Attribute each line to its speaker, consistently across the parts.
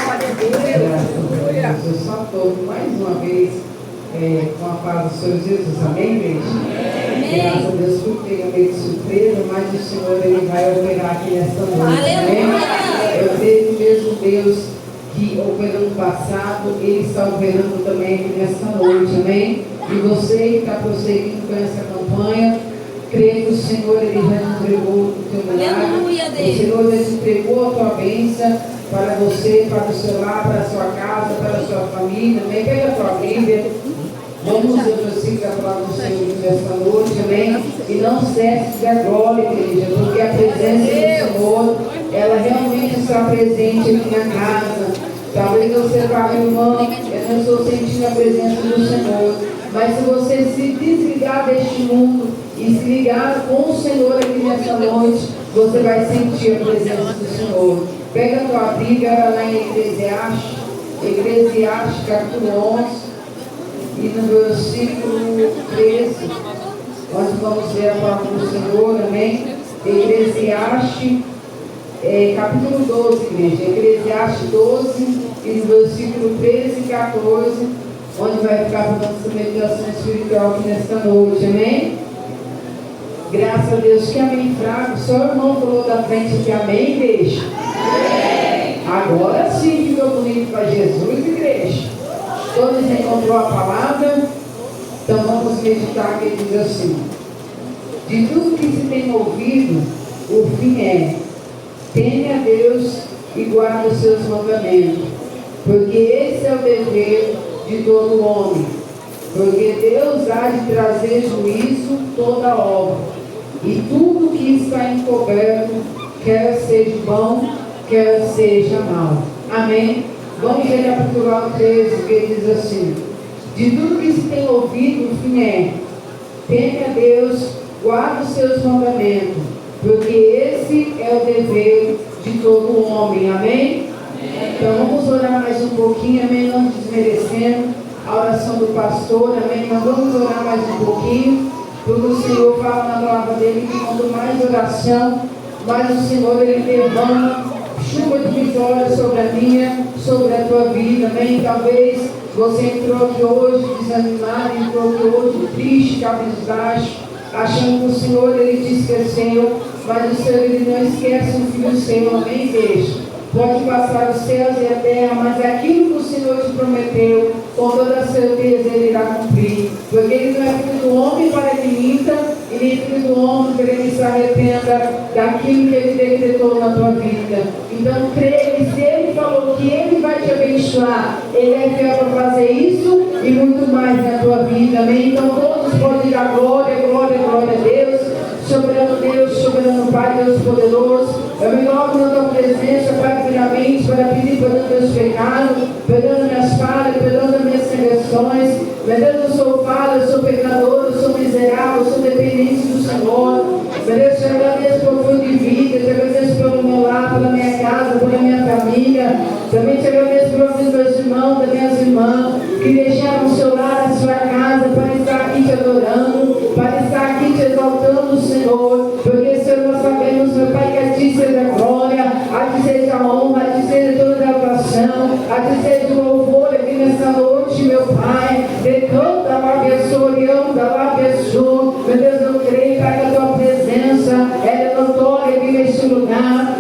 Speaker 1: Eu só estou mais uma vez com a paz do Senhor Jesus, amém, igreja? Graças a Deus, tudo pega meio de surpresa, mas o Senhor ele vai operar aqui nesta noite, amém? Eu creio que mesmo Deus que operou no passado, Ele está operando também aqui nesta noite, amém? E você que está prosseguindo com essa campanha, creio que o Senhor ele já te entregou o teu milagre, o Senhor já te entregou a tua bênção para você, para o seu lar, para a sua casa, para a sua família, amém? Pega a tua Bíblia, vamos ver o versículo da palavra do Senhor nesta noite, amém? E não cesse da glória, igreja, porque a presença do Senhor, ela realmente está presente aqui na casa. Talvez você fale, irmão, eu não estou sentindo a presença do Senhor. Mas se você se desligar deste mundo e se ligar com o Senhor aqui nessa noite, você vai sentir a presença do Senhor. Pega a tua Bíblia lá em Eclesiastes capítulo 11 e no versículo 13, nós vamos ver a palavra do Senhor, amém? Eclesiastes capítulo 12, igreja, Eclesiastes 12 e no versículo 13 e 14, onde vai ficar para nossa meditação espiritual aqui nesta noite, amém? Graças a Deus, que amém fraco. Só o irmão falou da frente que amém, igreja. Amém. Agora sim ficou bonito para Jesus, igreja. Todos encontrou a palavra? Então vamos meditar que ele diz assim: de tudo que se tem ouvido, o fim é: teme a Deus e guarde os seus mandamentos, porque esse é o dever de todo homem. Porque Deus há de trazer juízo toda obra, e tudo que está encoberto, quer seja bom, quer seja mal. Amém? Vamos recapitular o texto que diz assim: de tudo que se tem ouvido, o fim é: teme a Deus, guarde os seus mandamentos, porque esse é o dever de todo homem. Amém? Então vamos orar mais um pouquinho, amém? Não desmerecendo a oração do pastor, amém? Mas vamos orar mais um pouquinho, porque o Senhor fala na palavra dele que quanto mais oração, mais o Senhor ele derrama chuva de vitória sobre a minha, sobre a tua vida, amém? Talvez você entrou aqui hoje desanimado, entrou aqui hoje triste, cabisbaixo, achando que o Senhor ele te esqueceu, mas o Senhor ele não esquece o filho seu, amém, igreja? Pode passar os céus e a terra, mas aquilo que o Senhor te prometeu, com toda certeza ele irá cumprir. Porque ele não é filho do homem para que minta, e nem filho do homem para que se arrependa daquilo que ele decretou na tua vida. Então creia que se ele falou que ele vai te abençoar, ele é fiel para fazer isso e muito mais na tua vida, amém? Então todos podem dar glória, glória, glória a Deus. Soberano Pai, Deus poderoso, eu me coloco na tua presença, Pai, primeiramente, para pedir perdão dos meus pecados, perdão das minhas falhas, perdão das minhas transgressões. Meu Deus, eu sou falha, eu sou pecador, eu sou miserável, eu sou dependente do Senhor. Meu Deus, eu te agradeço pelo fim de vida, eu te agradeço pelo meu lar, pela minha casa, pela minha família. Também te agradeço pelo fim dos meus irmãos, das minhas irmãs, que deixaram o seu lar, a sua casa, para estar aqui te adorando, para estar aqui te exaltando, Senhor. Porque, Senhor, nós sabemos, meu Pai, que a ti seja a glória, a ti seja a honra, a ti seja toda a adoração, a ti seja o louvor aqui nessa noite, meu Pai. Decanta lá, pessoa, orienta lá, pessoa. Meu Deus, eu creio, Pai, que a tua presença é notória aqui neste lugar.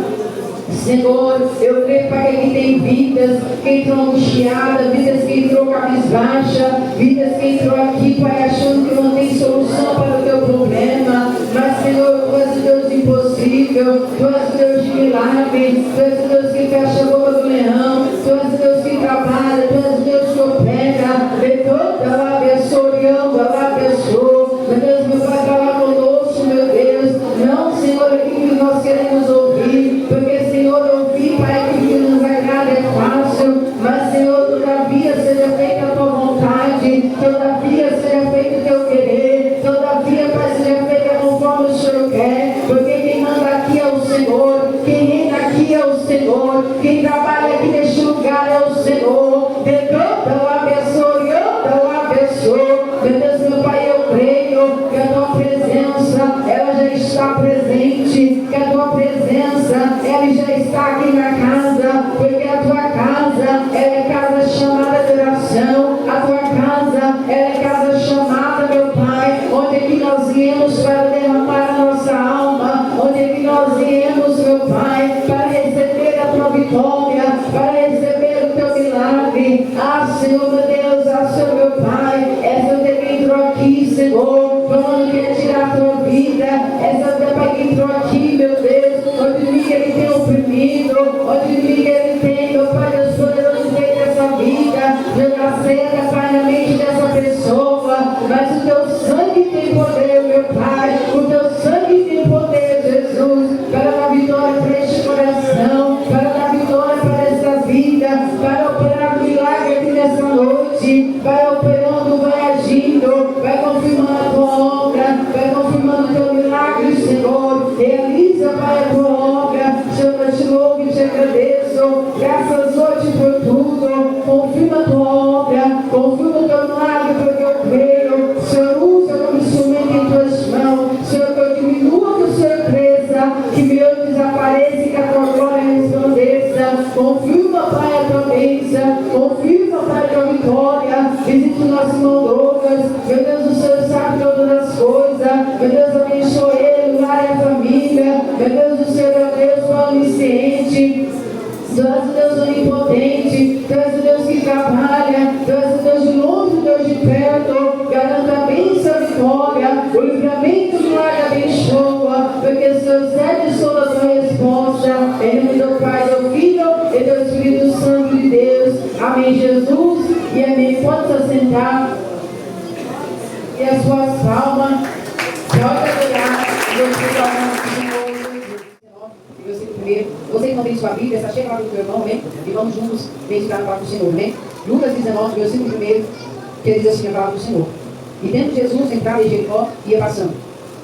Speaker 1: Senhor, eu creio, Pai, que aqui tem vidas que entrou angustiadas, vidas que entrou cabisbaixa, vidas que entrou aqui, Pai, achando que não tem solução para o teu problema. Mas, Senhor, tu és o Deus impossível, tu és o Deus de milagre, tu és o Deus que fecha a boca do leão, tu és o Deus que trabalha, tu és o Deus que opera. Levanta lá, pessoa, orienta lá, pessoa. Meu Deus, meu Pai, fala conosco, meu Deus. Não, Senhor, aquilo que nós queremos ouvir, porque, Senhor, ouvir, Pai, aquilo que nos agrada é fácil, mas, Senhor, todavia seja feita a tua vontade, todavia seja feito o teu querer, todavia, Pai, seja feita conforme o Senhor quer, porque quem manda aqui é o Senhor, quem reina aqui é o Senhor, quem dá Senhor, meu Deus, ó Senhor, meu Pai, essa eu entrou aqui, Senhor, falando que ia tirar a tua vida, essa teu Pai que entrou aqui, meu Deus, onde o inimigo ele tem oprimido, onde o inimigo ele tem, meu Pai, Deus poderoso, feito essa vida, jogar cega, Pai, na mente dessa pessoa, mas o teu sangue tem poder, meu Pai, o teu sangue tem poder, Jesus, para dar vitória para este coração, para dar vitória para esta vida, para operar o milagre aqui nessa noite, vai operando, vai agindo, vai confirmando a tua obra, vai confirmando o teu milagre, Senhor, realiza, Pai, a tua obra, Senhor, eu te louvo e te agradeço, graças hoje por tudo, confirma a tua obra, confirma o teu milagre, porque eu creio, Senhor, usa como instrumento em tuas mãos, Senhor, que eu diminua, que o Senhor cresça, que meu desapareça e que a tua glória resplandeça, confirma, Pai, a tua bênção, confirma, Pai, a tua vitória, visita o nosso irmão Douglas, meu Deus, o Senhor sabe todas as coisas, meu Deus, abençoe ele, lá e a família, meu Deus, o Senhor é o Deus onisciente, Tu és o Deus onipotente, Tu és o Deus que trabalha, Tu és o Deus de longe, o Deus de perto, garanta a bênção, a vitória, o livramento do milagre abençoa, porque o Senhor cede sobre a tua resposta, em nome do Pai, do Filho e do Espírito Santo de Deus, amém, Jesus, e amém, pode se assentar, e as suas palmas, pode adorar, você palmas do Senhor. Você que não tem sua Bíblia, está chega lá do teu irmão, amém? E vamos juntos meditar na palavra do Senhor, amém? Lucas 19, versículo 1, que diz assim a palavra do Senhor. E tendo Jesus entrado em Jericó, ia passando.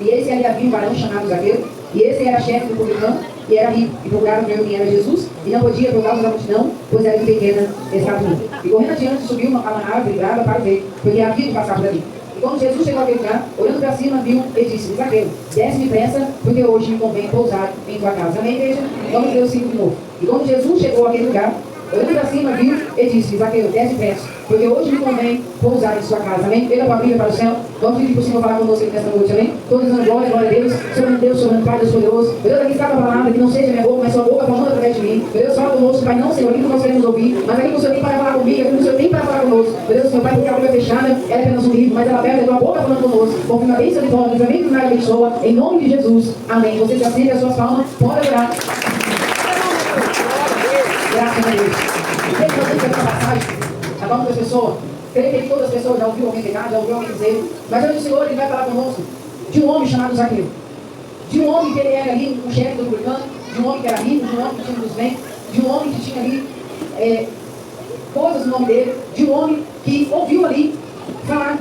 Speaker 1: E esse ali havia um varão chamado Zaqueu, e esse era chefe do publicano, e era rico. E procuraram ver quem era Jesus, e não podia por causa da multidão, pois era de pequena estatura. E correndo adiante, subiu a uma árvore brava para ver, porque havia de passar por ali. E quando Jesus chegou àquele lugar, olhando para cima, viu e disse: Zaqueu, desce depressa, porque hoje me convém pousar em tua casa. Amém, igreja? Vamos ler o 5 de novo. E quando Jesus chegou àquele lugar, olhando para cima, viu e disse: Zaqueu, desce depressa, porque hoje me convém pousar em sua casa. Amém? Pega a tua Bíblia para o céu. Vamos pedir para o Senhor falar conosco aqui nesta noite. Amém? Todos dando glória, glória a Deus. Soberano Deus, soberano Pai, Deus poderoso. Meu Deus, aqui está a tua palavra, que não seja minha boca, mas sua boca falando através de mim. Meu Deus, fala conosco, Pai, não, Senhor, aquilo que nós queremos ouvir, mas aquilo que o Senhor tem para falar comigo, aquilo que o Senhor tem para falar conosco. Meu Deus, meu Pai, porque a boca é fechada, ela é apenas um livro, mas ela aberta, é a tua boca falando conosco. Confirma a bênção de Deus, livramento do milagre abençoa, em nome de Jesus. Amém. Você já acende as suas palmas, pode orar. Graças a Deus. Tem que fazer essa passagem, a nome das pessoas. Creio que todas as pessoas já ouviram alguém pegar, já ouviram alguém dizer. Mas hoje o Senhor ele vai falar conosco de um homem chamado Zaqueu. De um homem que ele era ali, um chefe do publicano, de um homem que era rico, de um homem que tinha muitos bens, de um homem que tinha ali coisas no nome dele, de um homem que ouviu ali falar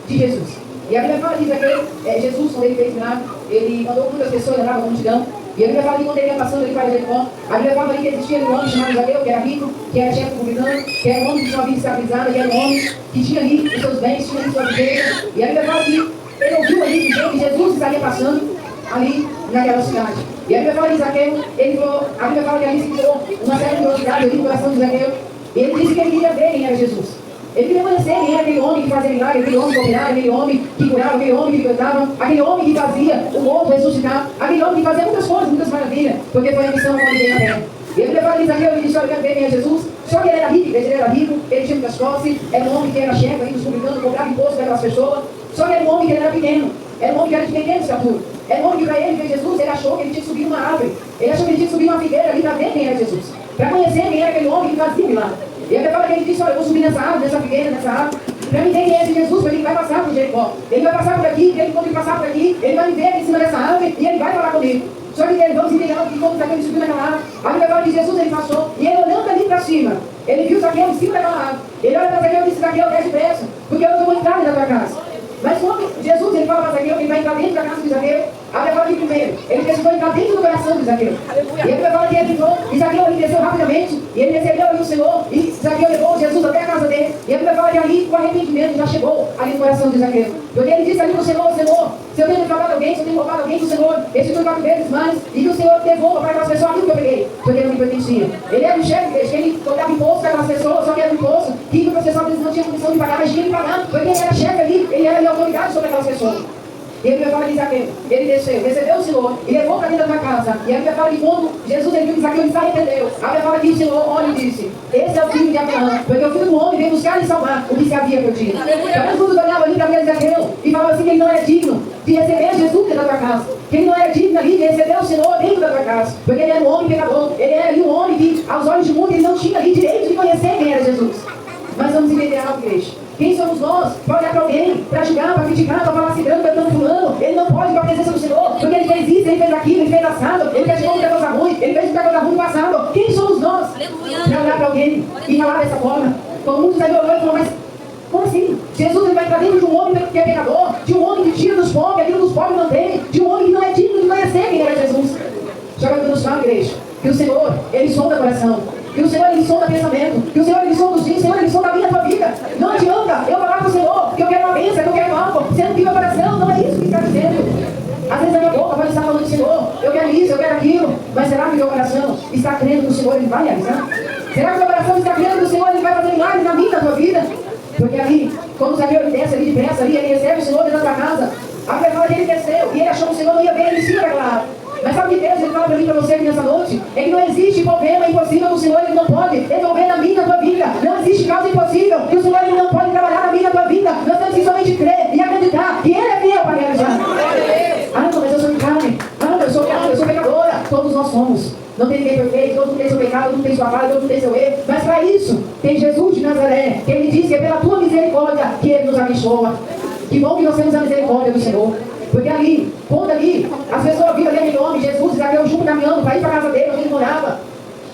Speaker 1: de Jesus. E a Bíblia fala de Zaqueu, Jesus, quando ele fez milagre, ele mandou muitas pessoas andar com a multidão. E a Bíblia fala que quando ele ia passando, ele para Jericó. A Bíblia fala que existia um homem chamado Zaqueu, que era rico, que era chefe publicano, que era um homem que tinha uma vida escravizada, que era um homem que tinha ali os seus bens, tinha ali sua riqueza. E a Bíblia fala que ele ouviu ali dizer que Jesus estaria passando ali naquela cidade. E a Bíblia fala de Zaqueu, a Bíblia fala que ali se criou uma certa curiosidade ali no coração de Zaqueu. E ele disse que ele queria ver quem era Jesus. Ele queria conhecer quem era aquele homem que fazia milagre, aquele homem que operava, aquele homem que curava, aquele homem que cantava, aquele homem que fazia o morto ressuscitar, aquele homem que fazia muitas coisas, muitas maravilhas, porque foi a missão quando ele veio na terra. E ele levava a Zaqueu e disse: olha, eu quero ver quem é Jesus. Só que ele era rico, ele era rico, ele tinha muitas posses, era um homem que era chefe aí dos publicanos, cobrava imposto daquelas pessoas. Só que era um homem que ele era pequeno, era um homem que era de pequena estatura. Era um homem que para ele ver Jesus, ele achou que ele tinha que subir uma árvore, ele achou que ele tinha que subir uma figueira ali para ver quem era Jesus, para conhecer quem era aquele homem que fazia milagre. E a Bíblia que ele disse: olha, eu vou subir nessa árvore, nessa figueira, nessa árvore, para me ver quem é esse Jesus, porque ele vai passar por Jericó. Ele vai passar por aqui, e quando ele passar por aqui, ele vai me ver aqui em cima dessa árvore e ele vai falar comigo. Só que ele vamos entender que quando Zaqueu subiu naquela árvore, a Bíblia fala que Jesus ele passou, e ele olhando ali para cima, ele viu Zaqueu em cima daquela árvore. Ele olha para Zaqueu e disse: Zaqueu, desce depressa, porque eu vou entrar na tua casa. Mas quando Jesus ele fala para Zaqueu que ele vai entrar dentro da casa de Zaqueu, a Bíblia fala que primeiro, ele precisou entrar dentro do coração de Zaqueu. E a Bíblia fala que ele entrou, e Zaqueu ele desceu rapidamente, e ele recebeu ali o Senhor, e Zaqueu levou Jesus até a casa dele. E a Bíblia fala que ali o arrependimento já chegou ali no coração de Zaqueu. Porque ele disse ali no Senhor: Senhor, se eu tenho defraudado alguém, se eu tenho roubado alguém do Senhor, restitui 4 vezes mais, e que o Senhor devolva para aquelas pessoas aquilo que eu peguei, porque ele não me pertencia. Ele era um chefe, ele cobrava imposto para aquelas pessoas, só que era um imposto que as pessoas não tinham condição de pagar, mas tinha que pagar, porque ele era chefe ali, ele era autoridade sobre aquelas pessoas. E a Bíblia fala de Zaqueu. Ele desceu, recebeu o Senhor e levou para dentro da tua casa. E a Bíblia fala que quando Jesus viu que Zaqueu, ele se arrependeu. A Bíblia fala que o Senhor olha e disse: esse é o filho de Abraão, porque o filho do homem veio buscar e salvar o que se havia perdido. Talvez todos olhavam ali para ver Zaqueu e falavam assim que ele não era digno de receber Jesus dentro da tua casa. Que ele não era digno ali de receber o Senhor dentro da tua casa. Porque ele era um homem pecador. Ele era ali um homem que, aos olhos de mundo, ele não tinha ali direito de conhecer quem era Jesus. Mas vamos entender algo, igreja. Quem somos nós para olhar para alguém, para julgar, para criticar, para falar cigano, cantando fulano? Ele não pode ir para a presença do Senhor, porque ele fez isso, ele fez aquilo, ele fez assado, ele fez muita coisa ruim, ele fez muita coisa ruim no passado. Quem somos nós para olhar para alguém e falar dessa forma? Como muitos aí olhando e falam, mas como assim? Jesus ele vai para dentro de um homem que é pecador, de um homem que tira dos pobres, aquilo dos pobres não tem, de um homem que não é digno de conhecer quem era Jesus. Já vai nos falar, igreja, que o Senhor, ele sonda o coração. Que o Senhor, ele sonda pensamento. Que o Senhor, ele sonda os dias. O Senhor, ele sonda a minha tua vida. Não adianta eu falar para o Senhor que eu quero uma bênção, que eu quero algo, sendo que meu coração não é isso que está dizendo. Às vezes a minha boca pode estar falando do Senhor, eu quero isso, eu quero aquilo. Mas será que meu coração está crendo que o Senhor, ele vai realizar? Será que meu coração está crendo que o Senhor, ele vai fazer milagres na minha, na tua vida? Porque ali, quando o Zaqueu ele desce ali depressa, ali, ele recebe o Senhor dentro da tua casa. A Bíblia fala que ele desceu e ele achou que o Senhor não ia ver ele em cima daquela árvore. Mas sabe que Deus ele fala para mim e para você aqui nessa noite? É que não existe problema impossível que o Senhor ele não pode resolver na minha e na tua vida. Não existe causa impossível que o Senhor ele não pode trabalhar na minha e na tua vida. Nós temos que somente crer e acreditar que Ele é fiel para realizar. Ah, não, mas eu sou carne. Ah, não, eu sou pecadora. Todos nós somos. Não tem ninguém perfeito, todo mundo tem seu pecado, todo mundo tem sua falha, todo mundo tem seu erro. Mas para isso, tem Jesus de Nazaré, que Ele diz que é pela tua misericórdia que Ele nos abençoa. Que bom que nós temos a misericórdia do Senhor. Porque ali, quando ali, as pessoas viram ali aquele homem, Jesus e Zaqueu junto caminhando para ir para a casa dele, onde ele morava.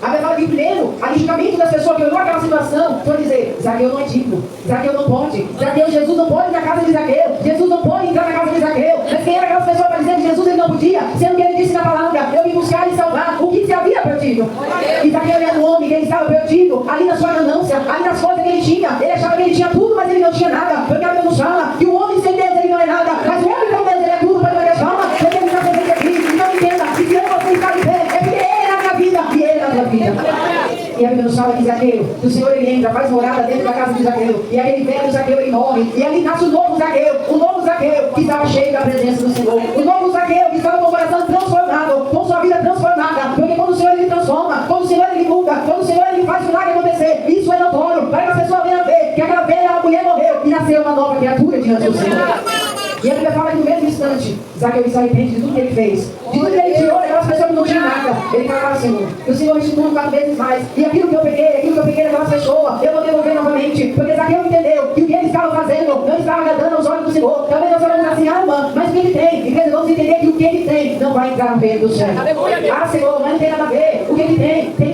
Speaker 1: A Bíblia fala que primeiro, ali julgamento das pessoas que olhou aquela situação, foi dizer: Zaqueu não é digno, Zaqueu não pode, Zaqueu, Jesus não pode ir na casa de Zaqueu, Jesus não pode entrar na casa de Zaqueu. Mas quem era aquelas pessoas para dizer que Jesus ele não podia, sendo que ele disse na palavra: eu vim buscar e salvar o que se havia perdido. E Zaqueu era um homem que ele estava perdido, ali na sua ganância, ali nas coisas que ele tinha. Ele achava que ele tinha tudo, mas ele não tinha nada. Porque a Bíblia nos fala que o homem sem Deus ele não é nada, mas o homem com Deus ele é tudo para ele fala, porque ele está presente aqui. Então entenda, que se você está de pé, é porque ele é na minha vida e ele é na tua vida. E a Bíblia nos fala que Zaqueu, que o Senhor ele entra, faz morada dentro da casa de Zaqueu, e aquele velho Zaqueu ele morre, e ali nasce o novo Zaqueu que estava cheio da presença do Senhor, o novo Zaqueu que estava com o coração transformado, com sua vida transformada, porque quando o Senhor ele transforma, quando o Senhor ele muda, quando o Senhor ele faz o milagre acontecer, isso é notório, para que a pessoa venha ver que aquela velha mulher morreu e nasceu uma nova criatura diante do Senhor. E a Bíblia fala que no mesmo instante, Zaqueu se arrepende de tudo que ele fez, de tudo que ele tirou daquelas pessoas que não tinham nada. Ele fala para o Senhor, que o Senhor restitui 4 vezes mais, e aquilo que eu peguei daquelas pessoas, eu vou devolver novamente, porque Zaqueu entendeu que o que ele estava fazendo não estava agradando aos olhos do Senhor. Talvez nós olhamos assim: ah, irmã, mas o que ele tem? E vamos entender que o que ele tem não vai entrar no reino do céu. Ah, Senhor, mas não tem nada a ver. O que ele tem? Tem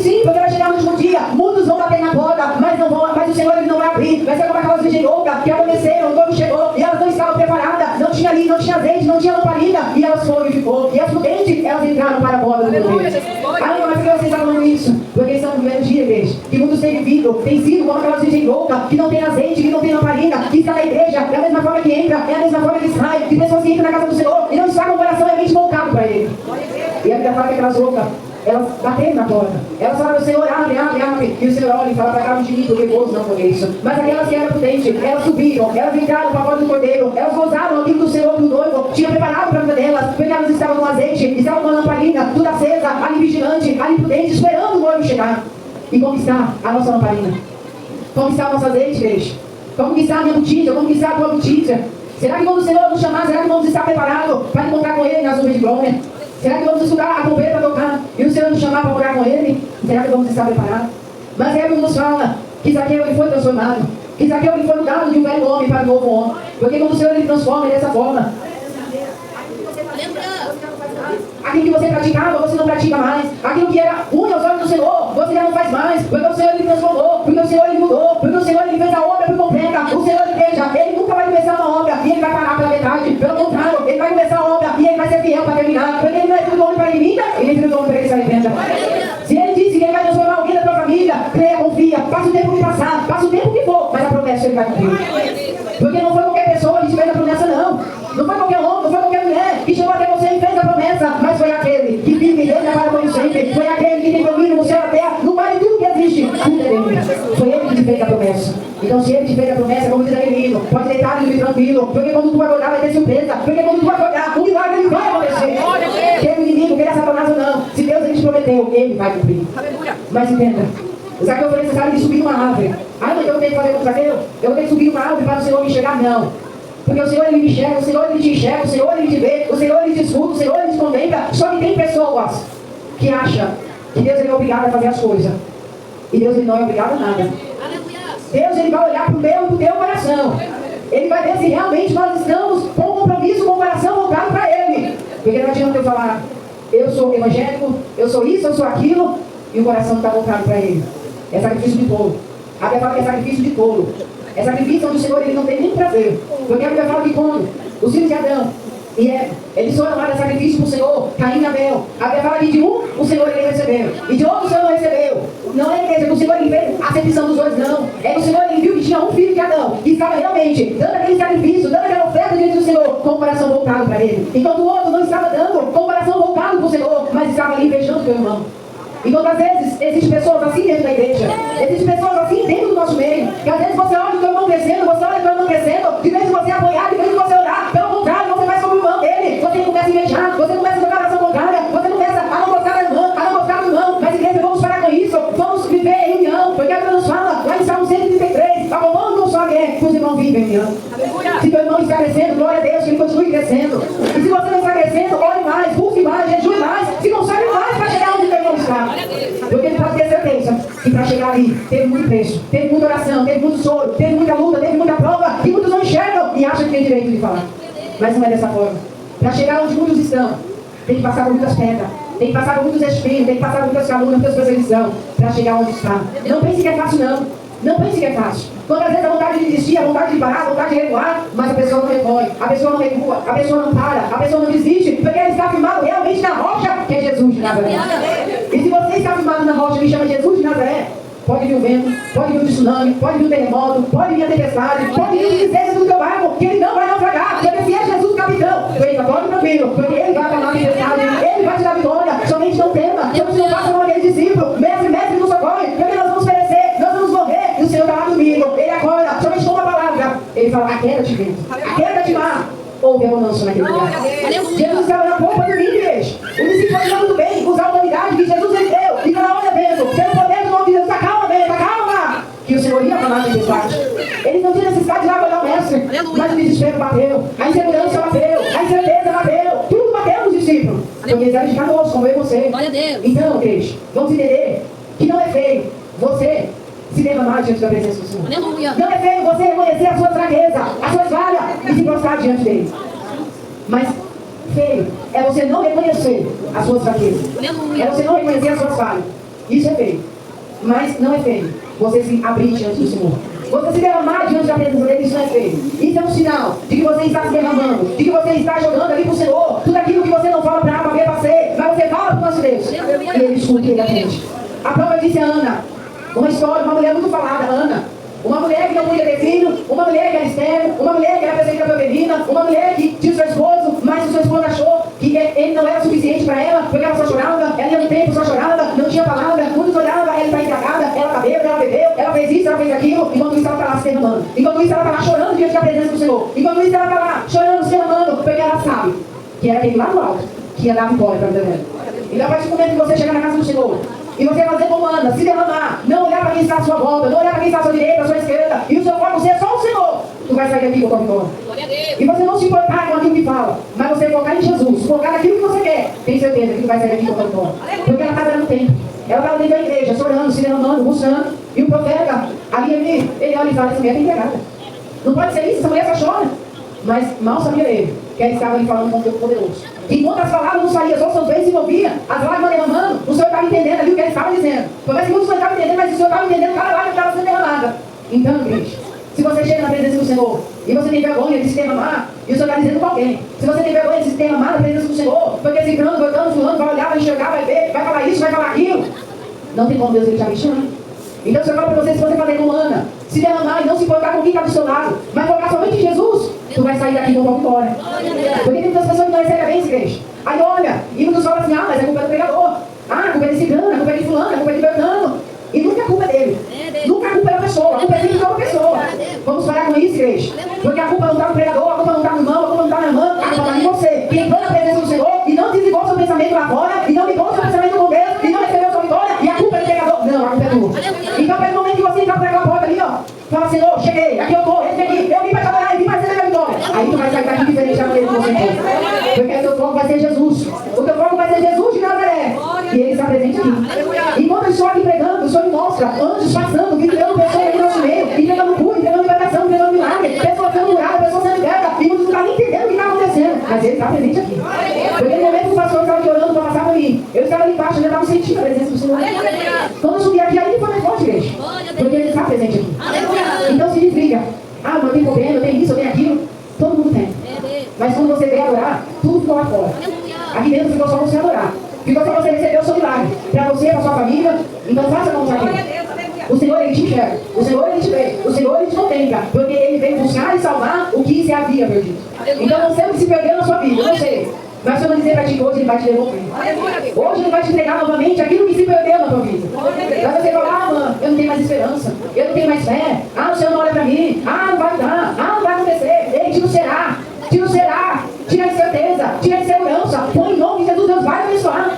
Speaker 1: sim, porque vai chegar no último dia, muitos vão bater na porta, mas não vão, mas o Senhor ele não vai abrir. Vai ser como aquelas virgens loucas que adormeceram, o noivo chegou e elas não estavam preparadas, não tinha ali, não tinha azeite, não tinha lamparina, e elas foram e ficou. E as prudentes, elas entraram para a borda do meu Deus. Ah, não, mas por que você está falando isso? Porque estamos no primeiro dia, igreja, que muitos têm vivido, tem sido como aquelas virgens loucas, que não tem azeite, que não tem lamparina, que está na igreja, é a mesma forma que entra, é a mesma forma que sai, de pessoas que entram na casa do Senhor e não está com o coração realmente voltado para Ele. E a Bíblia fala que aquelas loucas, elas bateram na porta, elas falaram: Senhor, abre, e o Senhor olha e fala: para cá de mim, porque gozo não foi isso. Mas aquelas que eram prudentes, elas subiram, elas entraram para a porta do cordeiro, elas gozaram aquilo do Senhor que o noivo tinha preparado para a vida delas, porque elas estavam com azeite, estavam com a lamparina, tudo acesa, ali vigilante, ali prudente, esperando o noivo chegar. E como está a nossa lamparina? Como está o nosso azeite, igreja? Como está a minha botija? Como está a tua botija? Será que quando o Senhor nos chamar, será que vamos estar preparados para encontrar com Ele nas nuvens de glória? Será que vamos estudar a trombeta para tocar e o Senhor nos chamar para morar com Ele? Será que vamos estar preparados? Mas a Bíblia nos fala que Zaqueu ele foi transformado, que Zaqueu ele foi mudado de um velho homem para um novo homem, porque quando o Senhor ele transforma dessa forma, aquilo que você praticava, você não pratica mais. Aquilo que era ruim aos olhos do Senhor, você já não faz mais. Porque o Senhor ele transformou, porque o Senhor ele mudou, porque o Senhor ele fez a obra por completa. O Senhor, igreja, ele nunca vai começar uma obra e ele vai parar pela metade. Pelo contrário, ele vai começar a obra e ele vai ser fiel para terminar. Porque ele não é filho do homem para ele vinda, ele é filho do homem para ele se arrependa. Se ele disse que ele vai transformar alguém da tua família, creia, confia, passa o tempo que passar, passa o tempo que for, mas a promessa ele vai cumprir. Porque não foi qualquer pessoa que te fez a promessa, não. Não foi qualquer homem, não foi qualquer mulher que chegou até você e fez a promessa, mas foi aquele que vive e reina para todo sempre. Foi aquele que tem domínio no céu e na terra, no mar de tudo que existe. Tudo é dele. Foi ele que te fez a promessa. promessa. Então, se ele te fez a promessa, como diz aquele hino, pode deitar e dormir tranquilo, porque quando tu acordar vai ter surpresa, porque quando tu acordar, o milagre ele vai acontecer. Quer o inimigo, quer Satanás ou não, se Deus ele te prometeu, ele vai cumprir. Mas entenda, o Zaqueu foi necessário de subir numa árvore. Ah, mas eu tenho que fazer com o Zaqueu? Eu tenho que subir numa árvore para o Senhor me enxergar? Não. Porque o Senhor ele me enxerga, o Senhor ele te enxerga, o Senhor ele te vê, o Senhor ele te escuta, o Senhor ele te contempla. Só que tem pessoas que acham que Deus ele é obrigado a fazer as coisas. E Deus ele não é obrigado a nada. Deus ele vai olhar para o meu e para o teu coração. Ele vai ver se realmente nós estamos com compromisso, com o coração voltado para Ele. Porque não adianta eu falar, eu sou evangélico, eu sou isso, eu sou aquilo, e o coração está voltado para Ele. É sacrifício de tolo. A Bíblia fala que é sacrifício de tolo. É sacrifício onde o Senhor ele não tem nem prazer. Porque a Bíblia fala que quando os filhos de Adão e Eva, eles foram lá de sacrifício para o Senhor, Caim e Abel. A Bíblia fala que de um o Senhor ele recebeu, e de outro o Senhor não recebeu. Não é igreja que o Senhor ele fez a acepção dos dois, não. É que o Senhor ele viu que tinha um filho de Adão, que estava realmente dando aquele sacrifício, dando aquela oferta diante do Senhor, com o coração voltado para ele. Enquanto o outro não estava dando com o coração voltado para o Senhor, mas estava ali beijando o teu irmão. Então, às vezes, existem pessoas assim dentro da igreja. Existem pessoas assim dentro do nosso meio. Que às vezes você olha o teu irmão crescendo, você olha o teu irmão crescendo, de vez de você apoiar, de vez de você orar. Pelo contrário, você vai sobre o irmão dele. Você começa a invejar, você começa a jogar a ação contrária, você começa a não gostar da irmã, a não gostar do irmão. Mas, igreja, vamos parar com isso. Vamos viver em união. Porque a Bíblia nos fala, lá em Salmo 133, a comando não só é que os irmãos vivem em união. Se teu irmão está crescendo, glória a Deus, que ele continue crescendo. E se você não está crescendo, ore mais, busque mais, jejue mais, se consagre mais para chegar onde teu irmão está. Porque ele pode ter certeza que para chegar ali teve muito preço, teve muita oração, teve muito choro, teve muita luta, teve muita prova, e muitos não enxergam e acham que tem direito de falar. Mas não é dessa forma. Para chegar onde muitos estão, tem que passar por muitas pedras, tem que passar por muitos espinhos, tem que passar por muitas calúnias, muitas perseguições, para chegar onde está. Não pense que é fácil, não. Não pense que é fácil. Quando às vezes a vontade de desistir, a vontade de parar, a vontade de recuar, mas a pessoa não recolhe, a pessoa não recua, a pessoa não para, a pessoa não desiste, porque ela está firmado realmente na rocha, que é Jesus de Nazaré. E se você está firmado na rocha que chama Jesus de Nazaré, pode vir o vento, pode vir o tsunami, pode vir o terremoto, pode vir a tempestade, pode vir o desespero do teu barco, que ele não vai naufragar, porque se é Jesus o capitão, eita, pode tranquilo, porque ele vai falar a tempestade, ele vai te dar vitória, somente não tema, somente não faça como aquele discípulo, mestre, mestre, nos socorre, porque nós vamos perecer, nós vamos morrer, e o Senhor está lá comigo, ele acorda, somente com uma palavra, ele fala, aqueda-te vento, aqueda-te mar. Houve abundância naquele lugar. Jesus estava na polpa do vinho, igreja. O discípulo falou muito bem, usar a autoridade que Jesus lhe deu. E falou, olha, vento, pelo poder do nome de Deus, acalma, vento, acalma. Que o Senhor ia falar na tempestade. Eles não tinham necessidade de lá olhar o mestre. Mas o desespero bateu, a insegurança bateu, a incerteza bateu. Tudo bateu nos discípulos. Porque eles eram de canoas, como eu e você. Então, igreja, vamos entender que não é feio você se derramar diante da presença do Senhor. Aleluia. Não é feio você reconhecer a sua fraqueza, as suas falhas e se prostrar diante dele. Mas feio é você não reconhecer as suas fraquezas. Aleluia. É você não reconhecer as suas falhas. Isso é feio. Mas não é feio você se abrir diante do Senhor. Você se derramar diante da presença dele, isso não é feio. Isso é um sinal de que você está se derramando, de que você está jogando ali para o Senhor tudo aquilo que você não fala para A, para B, para C, mas você fala para o nosso Deus. E ele escuta e ele atende. A prova disse a Ana. Uma história, uma mulher muito falada, Ana. Uma mulher que não podia ter filho, uma mulher que era estéril, uma mulher que era perseguida pela menina, uma mulher que tinha o seu esposo, mas o seu esposo achou que ele não era suficiente para ela, porque ela só chorava, ela ia no tempo, só chorava, não tinha palavra, muitos olhavam, ela está estragada, ela bebeu, ela bebeu, ela fez isso, ela fez aquilo, enquanto isso ela está lá se derramando, enquanto isso ela está lá chorando diante da presença do Senhor, enquanto isso ela está lá chorando, se derramando, porque ela sabe que era aquele lá no alto que ia dar vitória para a vida dela. Então, a partir do momento que você chegar na casa do Senhor, e você fazer como Ana, se derramar, não olhar para quem está à sua volta, não olhar para quem está à sua direita, à sua esquerda, e o seu foco ser só o Senhor, tu vai sair daqui com a tua vitória. E você não se importar com aquilo que fala, mas você focar em Jesus, focar naquilo que você quer, tem certeza que tu vai sair daqui com a tua vitória. Porque ela está dando tempo, ela está dentro da igreja, chorando, se derramando, buscando, e o profeta, ali ele olha e fala, essa mulher tem pegada. Não pode ser isso, essa mulher só chora. Mas mal sabia ele que ele estava ali falando com um Deus poderoso. Enquanto as palavras não saíam, só os seus bens se moviam, as lágrimas derramando, o Senhor estava entendendo ali o que ele estava dizendo. Talvez muitos não estavam entendendo, mas o Senhor estava entendendo cada lágrima que estava sendo derramada. Então, igreja, se você chega na presença do Senhor e você tem vergonha de se derramar, e o Senhor está dizendo para alguém, se você tem vergonha de se derramar na presença do Senhor, porque esse grande, fulano, vai olhar, vai enxergar, vai ver, vai falar isso, vai falar aquilo, não tem como Deus ele te abençoar. Então, o Senhor fala para você, se você fazer como Ana, se derramar e não se importar com quem está do seu lado, mas focar somente em Jesus, tu vai sair daqui com a vitória. Porque tem muitas pessoas que não recebem a bênção, igreja. Aí olha, e muitos falam assim, mas é culpa do pregador. A culpa é de cigana, a culpa é de fulano, a culpa é de Bertano. E nunca a culpa é dele. Nunca a culpa é da pessoa, a culpa é sempre do Vamos parar com isso, igreja. Porque a culpa não está no pregador, a culpa não está no irmão, a culpa não está na irmã, a culpa está em você. Que entrou na presença do Senhor e não desligou seu pensamento lá fora, e não ligou seu pensamento com Deus, e não recebeu sua vitória, e a culpa é do pregador. Não, a culpa é tua. Então, pelo momento que você entrar por aquela porta ali, ó, fala, Senhor, cheguei, aqui eu estou, eu vim para te adorar, eu vim para receber a vitória. Aí tu vai sair daqui diferente da maneira que você fez. Porque o teu foco vai ser Jesus. O teu foco vai ser Jesus de Nazaré. E ele está presente aqui. Enquanto eu estou aqui pregando, o Senhor me mostra anjos passando, gritando pessoas aqui no nosso meio, entregando cura, entregando libertação, entregando milagre, pessoas sendo curadas, pessoas sendo libertas, e muitos não estão nem entendendo o que está acontecendo. Mas ele está presente aqui. Porque no momento que o pastor estava aqui orando para passar por mim, eu estava ali embaixo, eu já estava sentindo a presença do Senhor. Quando eu subi aqui, aí foi mais forte, igreja. Porque ele está presente aqui. Então se desliga. Ah, eu tenho problema, eu tenho isso, eu tenho aquilo. Todo mundo tem. Mas quando você veio adorar, tudo ficou lá fora. Aqui dentro ficou só você adorar. Ficou só você receber o seu milagre. Para você, para sua família. Então faça como está aqui. O Senhor, ele te enxerga. O Senhor, ele te vê. O Senhor, ele te contempla. Porque ele veio buscar e salvar o que se havia perdido. Então não sei o que se perdeu na sua vida. Eu não sei. Mas se eu não dizer para ti que hoje ele vai te devolver. Hoje ele vai te entregar novamente aquilo que se perdeu na tua vida. Mas você fala, ah, mano, eu não tenho mais esperança. Eu não tenho mais fé. Ah, o Senhor não olha para mim. Ah, não vai dar. Ah, não vai acontecer. Ei, tira o será. Tira o será. Tira a incerteza. Tira a insegurança. Põe em nome de Jesus, Deus vai abençoar.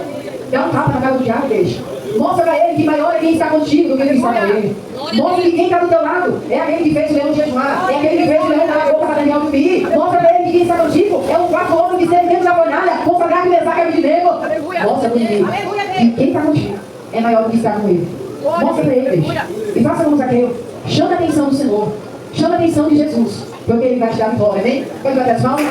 Speaker 1: Dá um tapa na cara do diabo, deixa. Mostra para ele que maior é quem está contigo do que quem está com ele. Mostra que quem está do teu lado é aquele que fez o leão jejuar. É aquele que fez o leão dar a boca para Daniel dormir. Mostra para ele que quem está contigo é o quarto homem que esteve dentro da fornalha. Consagrar que Mesaque e Abednego. Mostra para ele que quem está contigo é maior do que está com ele. Mostra para ele, deixa. E faça como Zaqueu. Chama a atenção do Senhor. Chama a atenção de Jesus. Porque ele vai te dar vitória, amém? Pode bater as mãos?